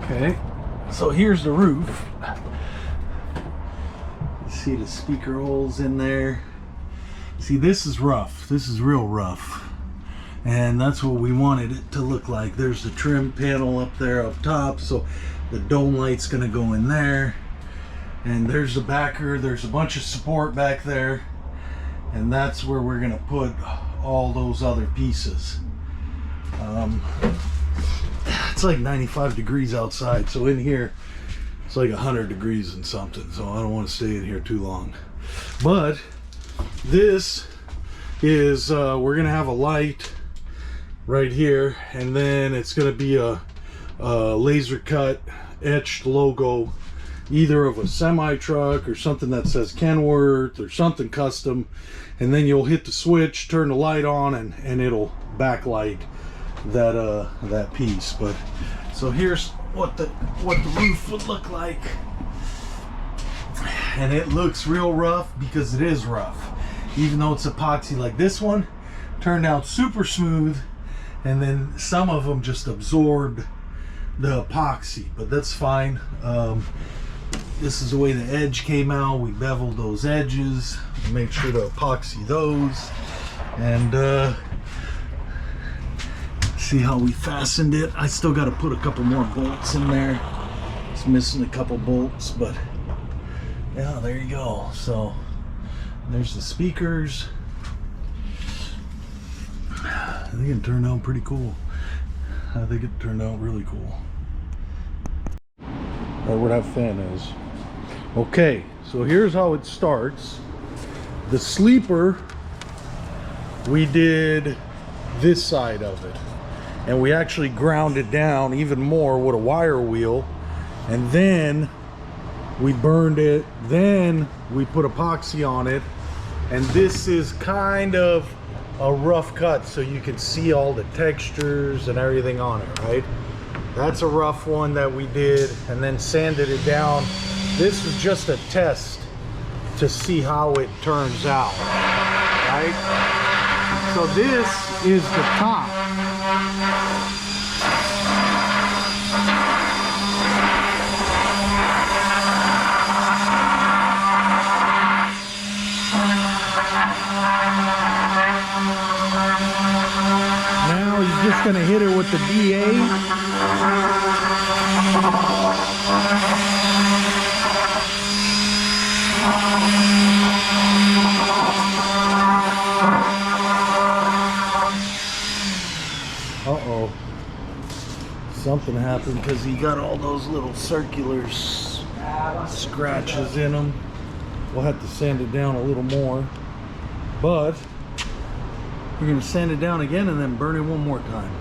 Okay, so here's the roof. You see the speaker holes in there. See, this is rough. This is real rough. And that's what we wanted it to look like. There's the trim panel up there up top, so the dome light's gonna go in there. And there's the backer. There's a bunch of support back there. And that's where we're gonna put all those other pieces. It's like 95 degrees outside, so in here it's like 100 degrees and something, so I don't want to stay in here too long. But this is we're gonna have a light right here, and then it's gonna be a laser cut etched logo, either of a semi truck or something that says Kenworth or something custom, and then you'll hit the switch, turn the light on, and it'll backlight that piece. But so here's what the roof would look like, and it looks real rough because it is rough, even though it's epoxy. Like this one turned out super smooth, and then some of them just absorbed the epoxy, but that's fine. This is the way the edge came out. We beveled those edges, make sure to epoxy those, and see how we fastened it. I still got to put a couple more bolts in there. It's missing a couple bolts, but yeah, there you go. So there's the speakers. I think it turned out pretty cool. I think it turned out really cool. Right where that fan is. Okay, so here's how it starts. The sleeper, we did this side of it, and we actually ground it down even more with a wire wheel, and then we burned it, then we put epoxy on it, and this is kind of a rough cut, so you can see all the textures and everything on it, right? That's a rough one that we did, and then sanded it down. This is just a test to see how it turns out, right? So this is the top. Now he's just gonna hit it with the DA. Uh-oh. Something happened because he got all those little circular scratches in them. We'll have to sand it down a little more, but we're going to sand it down again and then burn it one more time.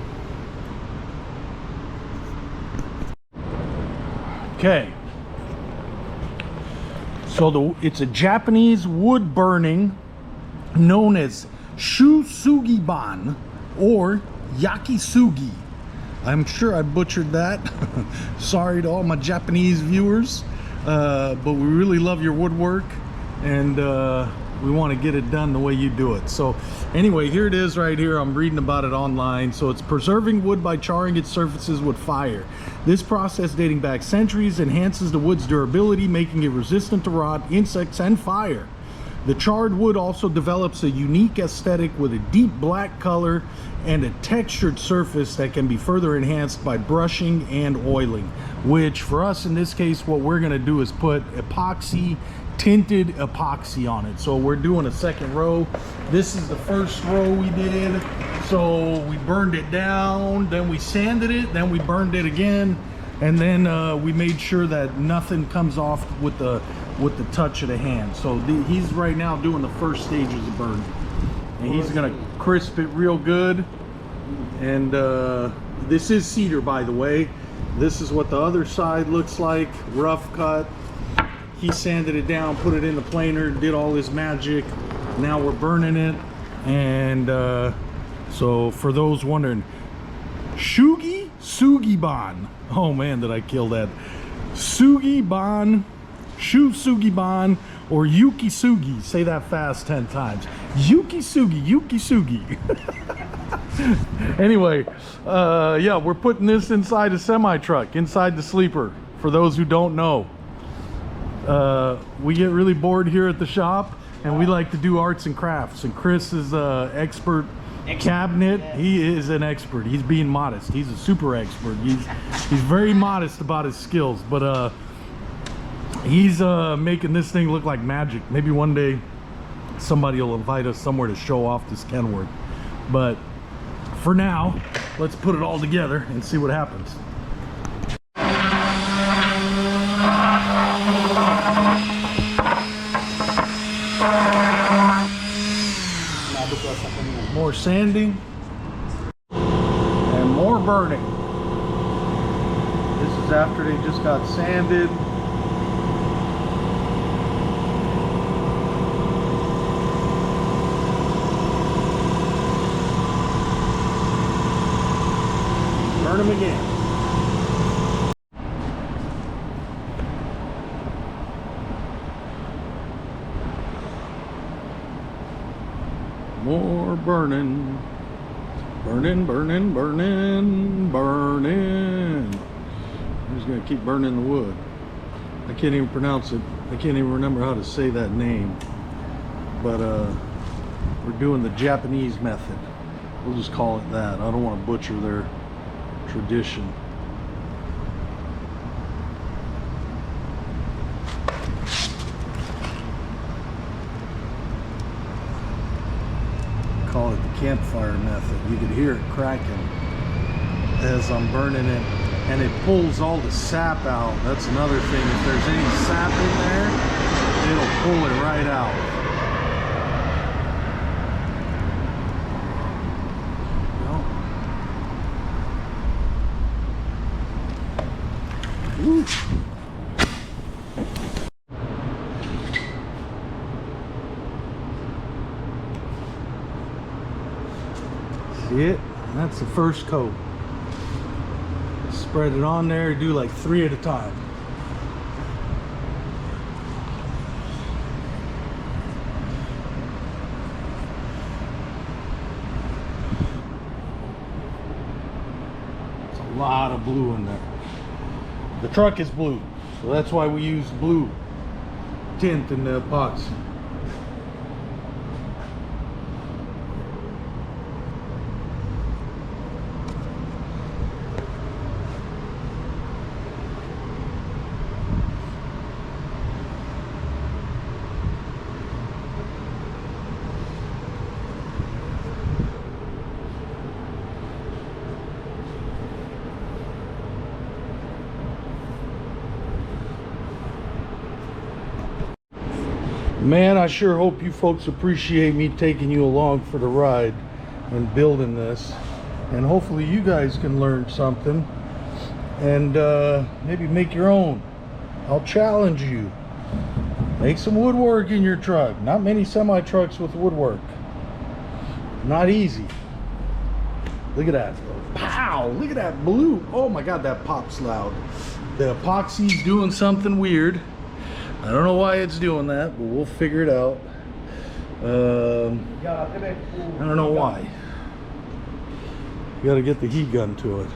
Okay. So it's a Japanese wood burning known as shusugiban or yakisugi. I'm sure I butchered that. Sorry to all my Japanese viewers, but we really love your woodwork, and we want to get it done the way you do it. So anyway, here it is right here. I'm reading about it online. So it's preserving wood by charring its surfaces with fire. This process, dating back centuries, enhances the wood's durability, making it resistant to rot, insects, and fire. The charred wood also develops a unique aesthetic with a deep black color and a textured surface that can be further enhanced by brushing and oiling, which for us in this case, what we're going to do is put epoxy, tinted epoxy on it. So we're doing a second row. This is the first row we did. So we burned it down, then we sanded it, then we burned it again, and then we made sure that nothing comes off with the touch of the hand. So he's right now doing the first stages of burning, and he's gonna crisp it real good. And this is cedar, by the way. This is what the other side looks like, rough cut. He sanded it down, put it in the planer, did all his magic. Now we're burning it. And so for those wondering, Sugiban. Oh man, did I kill that. Sugiban, Shusugiban, or Yukisugi. Say that fast 10 times. Yukisugi, Yukisugi. Anyway, yeah, we're putting this inside a semi truck, inside the sleeper. For those who don't know, we get really bored here at the shop, and we like to do arts and crafts. And Chris is expert cabinet. Yeah. He is an expert. He's being modest. He's a super expert. He's very modest about his skills, but he's making this thing look like magic. Maybe one day somebody will invite us somewhere to show off this Kenworth, but for now, let's put it all together and see what happens. More sanding and more burning. This is after they just got sanded. Burn them again. More burning. Burning, burning, burning, burning. I'm just gonna keep burning the wood. I can't even pronounce it. I can't even remember how to say that name. But we're doing the Japanese method. We'll just call it that. I don't want to butcher their tradition. Call it the campfire method. You could hear it cracking as I'm burning it, and it pulls all the sap out. That's another thing. If there's any sap in there, it'll pull it right out. Woo. See it? That's the first coat. Spread it on there, do like 3 at a time. It's a lot of blue in there. The truck is blue, so that's why we use blue tint in the epoxy. Man, I sure hope you folks appreciate me taking you along for the ride and building this. And hopefully you guys can learn something and maybe make your own. I'll challenge you. Make some woodwork in your truck. Not many semi-trucks with woodwork. Not easy. Look at that. Pow! Look at that blue. Oh my God, that pops loud. The epoxy's doing something weird. I don't know why it's doing that, but we'll figure it out. I don't know why. You gotta get the heat gun to it.